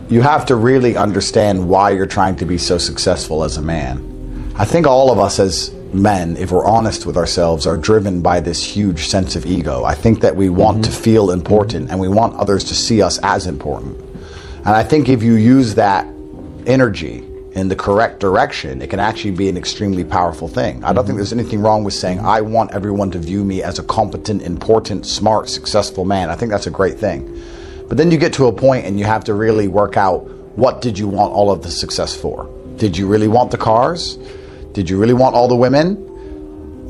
you have to really understand why you're trying to be so successful as a man. I think all of us as men, if we're honest with ourselves, are driven by this huge sense of ego. I think that we want to feel important, and we want others to see us as important. And I think if you use that energy in the correct direction, it can actually be an extremely powerful thing. I don't think there's anything wrong with saying, I want everyone to view me as a competent, important, smart, successful man. I think that's a great thing. But then you get to a point and you have to really work out, what did you want all of the success for? Did you really want the cars? Did you really want all the women?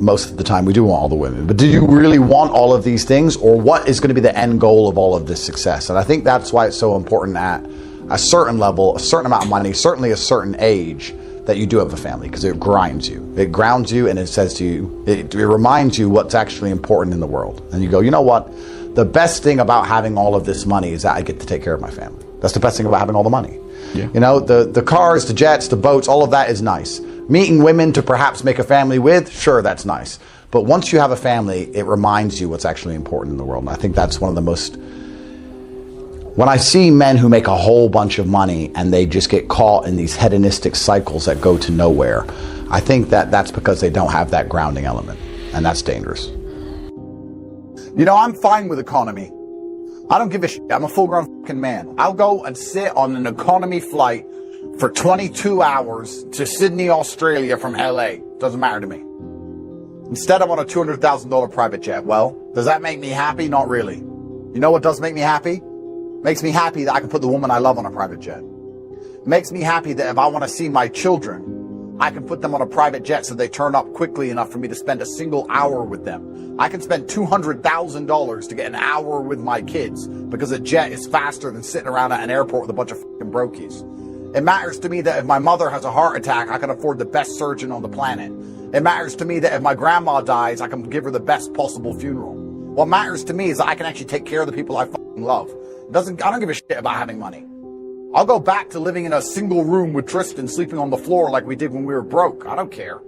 Most of the time we do want all the women. But did you really want all of these things? Or what is going to be the end goal of all of this success? And I think that's why it's so important at a certain level, a certain amount of money, certainly a certain age, that you do have a family, because it grinds you. It grounds you, and it says to you, it reminds you what's actually important in the world. And you go, you know what? The best thing about having all of this money is that I get to take care of my family. That's the best thing about having all the money. Yeah. You know, the cars, the jets, the boats, all of that is nice. Meeting women to perhaps make a family with, sure, that's nice. But once you have a family, it reminds you what's actually important in the world. And I think that's one of the most... When I see men who make a whole bunch of money and they just get caught in these hedonistic cycles that go to nowhere, I think that that's because they don't have that grounding element. And that's dangerous. You know, I'm fine with economy. I don't give a shit. I'm a full-grown fucking man. I'll go and sit on an economy flight for 22 hours to Sydney, Australia from LA. Doesn't matter to me. Instead, I'm on a $200,000 private jet. Well, does that make me happy? Not really. You know what does make me happy? Makes me happy that I can put the woman I love on a private jet. Makes me happy that if I want to see my children, I can put them on a private jet so they turn up quickly enough for me to spend a single hour with them. I can spend $200,000 to get an hour with my kids because a jet is faster than sitting around at an airport with a bunch of fucking brokies. It matters to me that if my mother has a heart attack, I can afford the best surgeon on the planet. It matters to me that if my grandma dies, I can give her the best possible funeral. What matters to me is that I can actually take care of the people I fucking love. I don't give a shit about having money. I'll go back to living in a single room with Tristan sleeping on the floor like we did when we were broke. I don't care.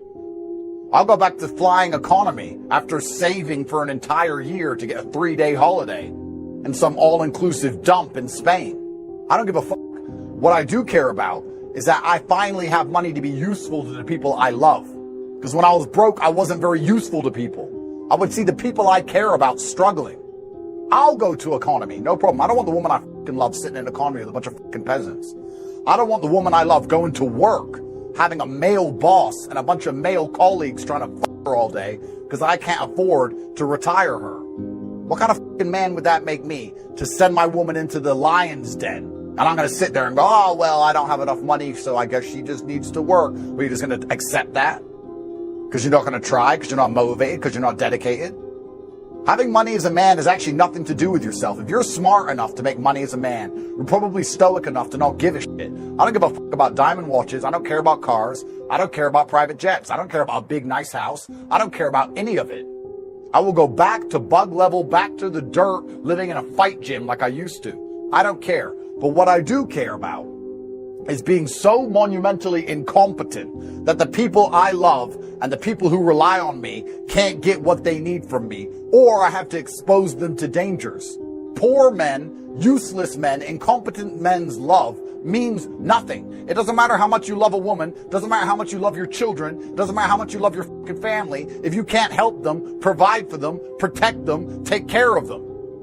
I'll go back to flying economy after saving for an entire year to get a 3-day holiday and some all-inclusive dump in Spain. I don't give a fuck. What I do care about is that I finally have money to be useful to the people I love. Because when I was broke, I wasn't very useful to people. I would see the people I care about struggling. I'll go to economy, no problem. I don't want the woman I fucking love sitting in economy with a bunch of fucking peasants. I don't want the woman I love going to work, having a male boss and a bunch of male colleagues trying to fuck her all day because I can't afford to retire her. What kind of fucking man would that make me to send my woman into the lion's den? And I'm going to sit there and go, oh, well, I don't have enough money, so I guess she just needs to work. But you're just going to accept that? Because you're not going to try, because you're not motivated, because you're not dedicated? Having money as a man has actually nothing to do with yourself. If you're smart enough to make money as a man, you're probably stoic enough to not give a shit. I don't give a fuck about diamond watches. I don't care about cars. I don't care about private jets. I don't care about a big, nice house. I don't care about any of it. I will go back to bug level, back to the dirt, living in a fight gym like I used to. I don't care. But what I do care about is being so monumentally incompetent that the people I love and the people who rely on me can't get what they need from me, or I have to expose them to dangers. Poor men, useless men, incompetent men's love means nothing. It doesn't matter how much you love a woman, doesn't matter how much you love your children, doesn't matter how much you love your fucking family, if you can't help them, provide for them, protect them, take care of them.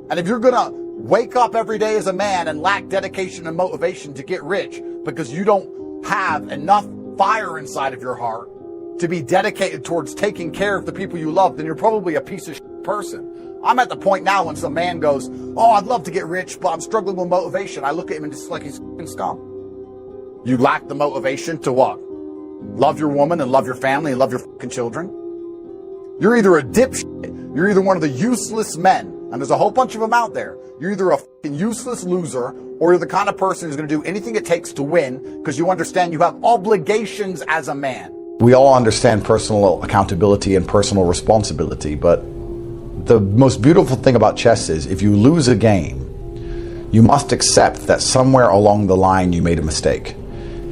And if you're gonna wake up every day as a man and lack dedication and motivation to get rich because you don't have enough fire inside of your heart to be dedicated towards taking care of the people you love, then you're probably a piece of shit person. I'm at the point now when some man goes, oh, I'd love to get rich, but I'm struggling with motivation. I look at him and just like he's fucking scum. You lack the motivation to what? Love your woman and love your family and love your fucking children? You're either a dipshit, you're either one of the useless men, and there's a whole bunch of them out there. You're either a fucking useless loser, or you're the kind of person who's going to do anything it takes to win because you understand you have obligations as a man. We all understand personal accountability and personal responsibility, but the most beautiful thing about chess is if you lose a game, you must accept that somewhere along the line you made a mistake.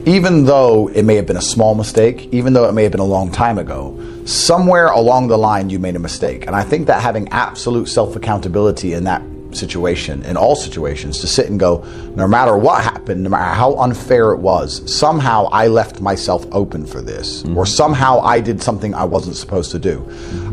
Even though it may have been a small mistake, even though it may have been a long time ago, somewhere along the line you made a mistake. And I think that having absolute self-accountability and that situation, in all situations, to sit and go, no matter what happened, no matter how unfair it was, somehow I left myself open for this, or somehow I did something I wasn't supposed to do.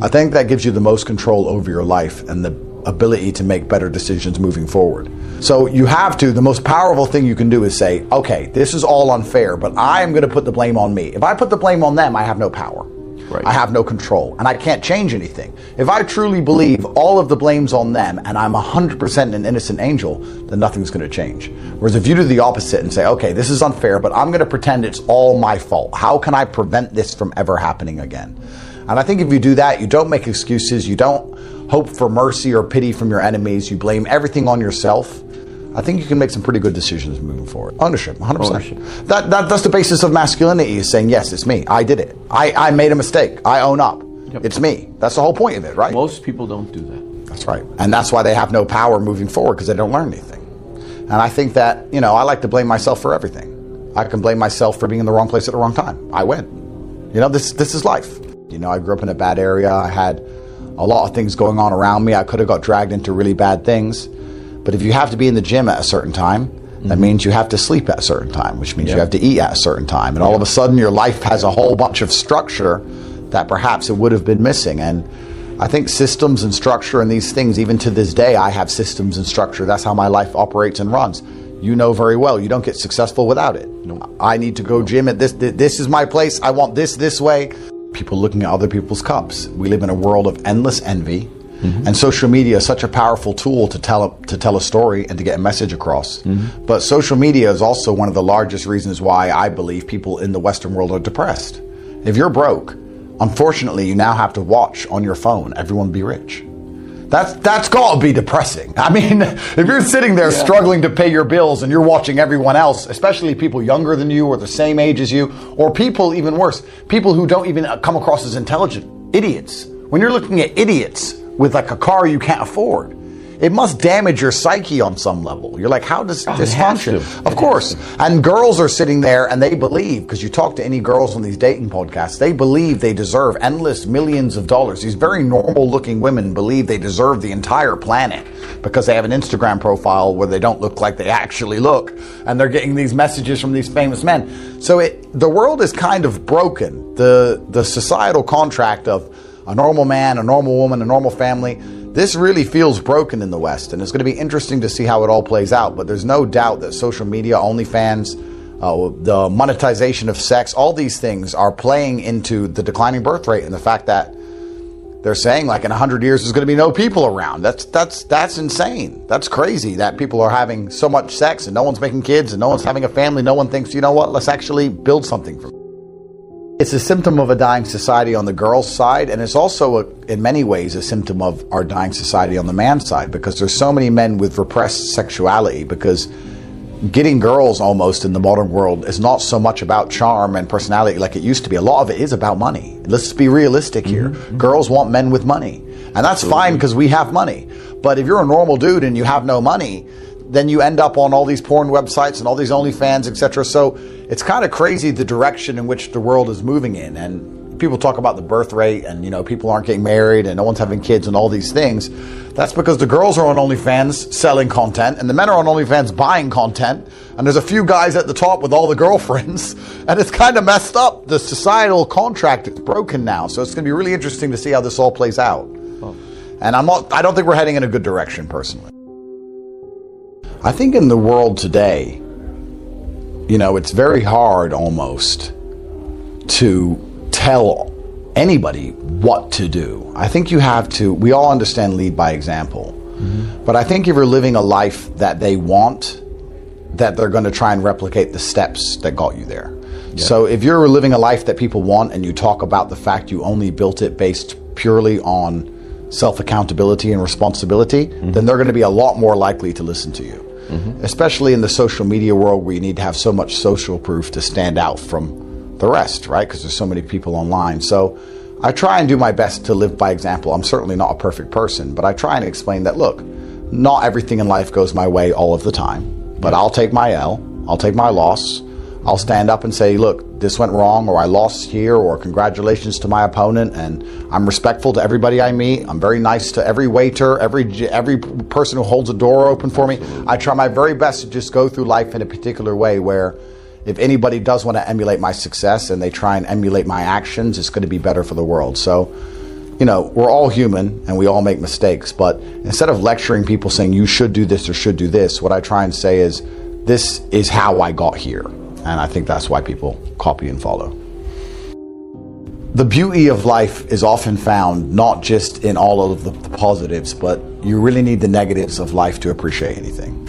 I think that gives you the most control over your life and the ability to make better decisions moving forward. So you have to, the most powerful thing you can do is say, okay, this is all unfair, but I am going to put the blame on me. If I put the blame on them, I have no power. Right. I have no control, and I can't change anything. If I truly believe all of the blame's on them and I'm 100% an innocent angel, then nothing's going to change. Whereas if you do the opposite and say, okay, this is unfair, but I'm going to pretend it's all my fault. How can I prevent this from ever happening again? And I think if you do that, you don't make excuses, you don't hope for mercy or pity from your enemies, you blame everything on yourself, I think you can make some pretty good decisions moving forward. Ownership, 100%. Ownership. That's the basis of masculinity, is saying, yes, it's me. I did it. I made a mistake. I own up. Yep. It's me. That's the whole point of it, right? Most people don't do that. That's right. And that's why they have no power moving forward, because they don't learn anything. And I think that, I like to blame myself for everything. I can blame myself for being in the wrong place at the wrong time. I win. This is life. I grew up in a bad area. I had a lot of things going on around me. I could have got dragged into really bad things. But if you have to be in the gym at a certain time, that means you have to sleep at a certain time, which means you have to eat at a certain time. And all of a sudden your life has a whole bunch of structure that perhaps it would have been missing. And I think systems and structure and these things, even to this day, I have systems and structure. That's how my life operates and runs. You know very well, you don't get successful without it. No. I need to go gym at this. This is my place. I want this way. People looking at other people's cups. We live in a world of endless envy. And social media is such a powerful tool to tell a story and to get a message across. But social media is also one of the largest reasons why I believe people in the Western world are depressed. If you're broke, unfortunately, you now have to watch on your phone everyone be rich. That's got to be depressing. I mean, if you're sitting there struggling to pay your bills and you're watching everyone else, especially people younger than you or the same age as you, or people even worse, people who don't even come across as intelligent, idiots. When you're looking at idiots with like a car you can't afford, it must damage your psyche on some level. You're like, how does this function? Of course. And girls are sitting there and they believe, because you talk to any girls on these dating podcasts, they believe they deserve endless millions of dollars. These very normal looking women believe they deserve the entire planet because they have an Instagram profile where they don't look like they actually look. And they're getting these messages from these famous men. So the world is kind of broken. The societal contract of a normal man, a normal woman, a normal family, this really feels broken in the West, and it's going to be interesting to see how it all plays out. But there's no doubt that social media, OnlyFans, the monetization of sex, all these things are playing into the declining birth rate and the fact that they're saying like in 100 years there's going to be no people around. That's insane. That's crazy that people are having so much sex and no one's making kids and no one's having a family. No one thinks, you know what, let's actually build something from it. It's a symptom of a dying society on the girl's side, and it's also, in many ways, a symptom of our dying society on the man's side, because there's so many men with repressed sexuality, because getting girls almost in the modern world is not so much about charm and personality like it used to be. A lot of it is about money. Let's be realistic here. Girls want men with money, and that's fine because we have money. But if you're a normal dude and you have no money, then you end up on all these porn websites and all these OnlyFans, etc. So it's kind of crazy the direction in which the world is moving in. And people talk about the birth rate and, people aren't getting married and no one's having kids and all these things. That's because the girls are on OnlyFans selling content and the men are on OnlyFans buying content. And there's a few guys at the top with all the girlfriends. And it's kind of messed up. The societal contract is broken now. So it's going to be really interesting to see how this all plays out. And I don't think we're heading in a good direction, personally. I think in the world today, it's very hard almost to tell anybody what to do. I think we all understand lead by example. But I think if you're living a life that they want, that they're going to try and replicate the steps that got you there. Yeah. So if you're living a life that people want and you talk about the fact you only built it based purely on self-accountability and responsibility, then they're going to be a lot more likely to listen to you. Especially in the social media world where you need to have so much social proof to stand out from the rest, right? Because there's so many people online. So I try and do my best to live by example. I'm certainly not a perfect person, but I try and explain that, look, not everything in life goes my way all of the time, but I'll take my L, I'll take my loss, I'll stand up and say, look, this went wrong, or I lost here, or congratulations to my opponent, and I'm respectful to everybody I meet. I'm very nice to every waiter, every person who holds a door open for me. I try my very best to just go through life in a particular way where if anybody does want to emulate my success and they try and emulate my actions, it's going to be better for the world. So, you know, we're all human and we all make mistakes, but instead of lecturing people saying you should do this or should do this, what I try and say is, this is how I got here. And I think that's why people copy and follow. The beauty of life is often found not just in all of the positives, but you really need the negatives of life to appreciate anything.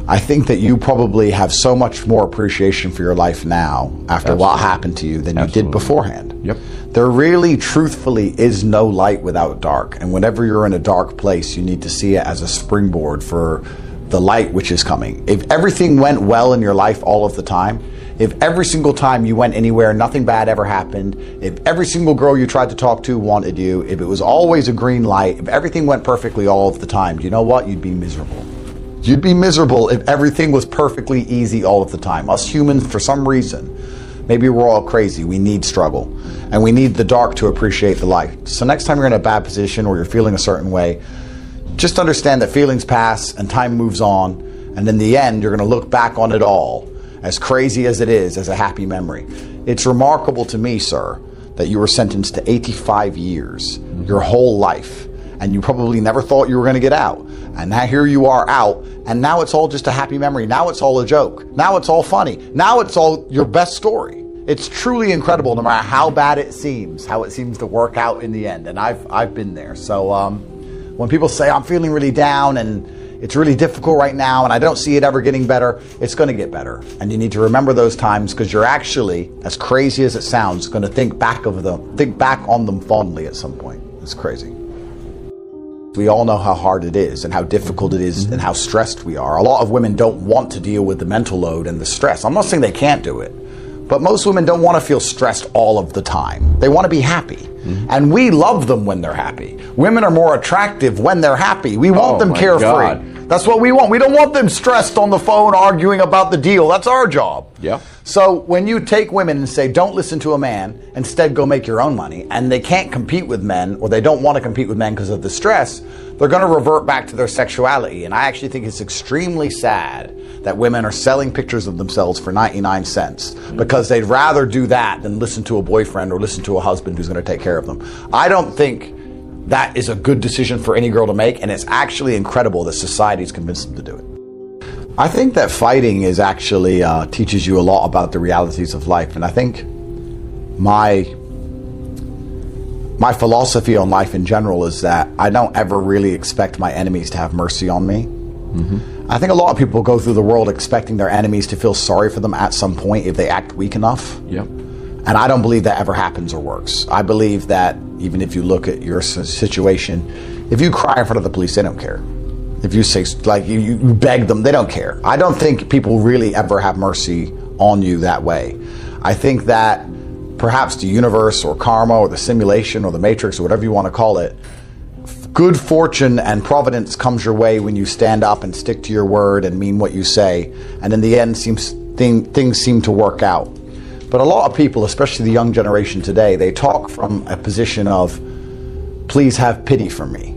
I think that you probably have so much more appreciation for your life now after what happened to you than you did beforehand. Yep. There really, truthfully, is no light without dark. And whenever you're in a dark place, you need to see it as a springboard for the light which is coming. If everything went well in your life all of the time, if every single time you went anywhere, nothing bad ever happened, if every single girl you tried to talk to wanted you, if it was always a green light, if everything went perfectly all of the time, you know what? You'd be miserable. You'd be miserable if everything was perfectly easy all of the time. Us humans, for some reason, maybe we're all crazy, we need struggle. And we need the dark to appreciate the light. So next time you're in a bad position or you're feeling a certain way, just understand that feelings pass and time moves on. And in the end, you're going to look back on it all, as crazy as it is, as a happy memory. It's remarkable to me, sir, that you were sentenced to 85 years, your whole life. And you probably never thought you were going to get out. And now here you are out, and now it's all just a happy memory. Now it's all a joke. Now it's all funny. Now it's all your best story. It's truly incredible, no matter how bad it seems, how it seems to work out in the end. And I've been there. So when people say, I'm feeling really down and it's really difficult right now and I don't see it ever getting better, it's going to get better. And you need to remember those times, because you're actually, as crazy as it sounds, going to think back on them fondly at some point. It's crazy. We all know how hard it is and how difficult it is and how stressed we are. A lot of women don't want to deal with the mental load and the stress. I'm not saying they can't do it, but most women don't want to feel stressed all of the time. They want to be happy. And we love them when they're happy. Women are more attractive when they're happy. We want them carefree. God. That's what we want. We don't want them stressed on the phone arguing about the deal. That's our job. Yeah. So when you take women and say, don't listen to a man, instead go make your own money, and they can't compete with men, or they don't want to compete with men because of the stress, they're going to revert back to their sexuality. And I actually think it's extremely sad that women are selling pictures of themselves for 99 cents because they'd rather do that than listen to a boyfriend or listen to a husband who's going to take care of them. I don't think that is a good decision for any girl to make, and it's actually incredible that society's convinced them to do it. I think that fighting is actually teaches you a lot about the realities of life, and I think my philosophy on life in general is that I don't ever really expect my enemies to have mercy on me. I think a lot of people go through the world expecting their enemies to feel sorry for them at some point if they act weak enough. Yep. And I don't believe that ever happens or works. I believe that even if you look at your situation, if you cry in front of the police, they don't care. If you say, like, you beg them, they don't care. I don't think people really ever have mercy on you that way. I think that perhaps the universe or karma or the simulation or the matrix or whatever you want to call it, good fortune and providence comes your way when you stand up and stick to your word and mean what you say. And in the end, things seem to work out. But a lot of people, especially the young generation today, they talk from a position of, please have pity for me.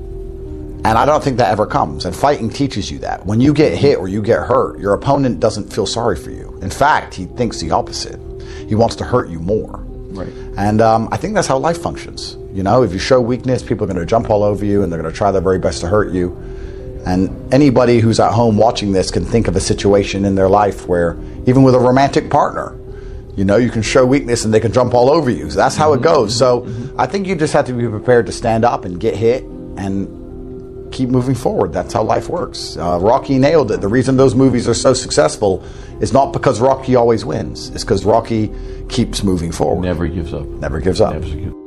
And I don't think that ever comes. And fighting teaches you that. When you get hit or you get hurt, your opponent doesn't feel sorry for you. In fact, he thinks the opposite. He wants to hurt you more. Right. And I think that's how life functions. You know, if you show weakness, people are going to jump all over you and they're going to try their very best to hurt you. And anybody who's at home watching this can think of a situation in their life where, even with a romantic partner, you know, you can show weakness and they can jump all over you. So that's how it goes. So I think you just have to be prepared to stand up and get hit and keep moving forward. That's how life works. Rocky nailed it. The reason those movies are so successful is not because Rocky always wins. It's because Rocky keeps moving forward. Never gives up. Never gives up. Never gives up.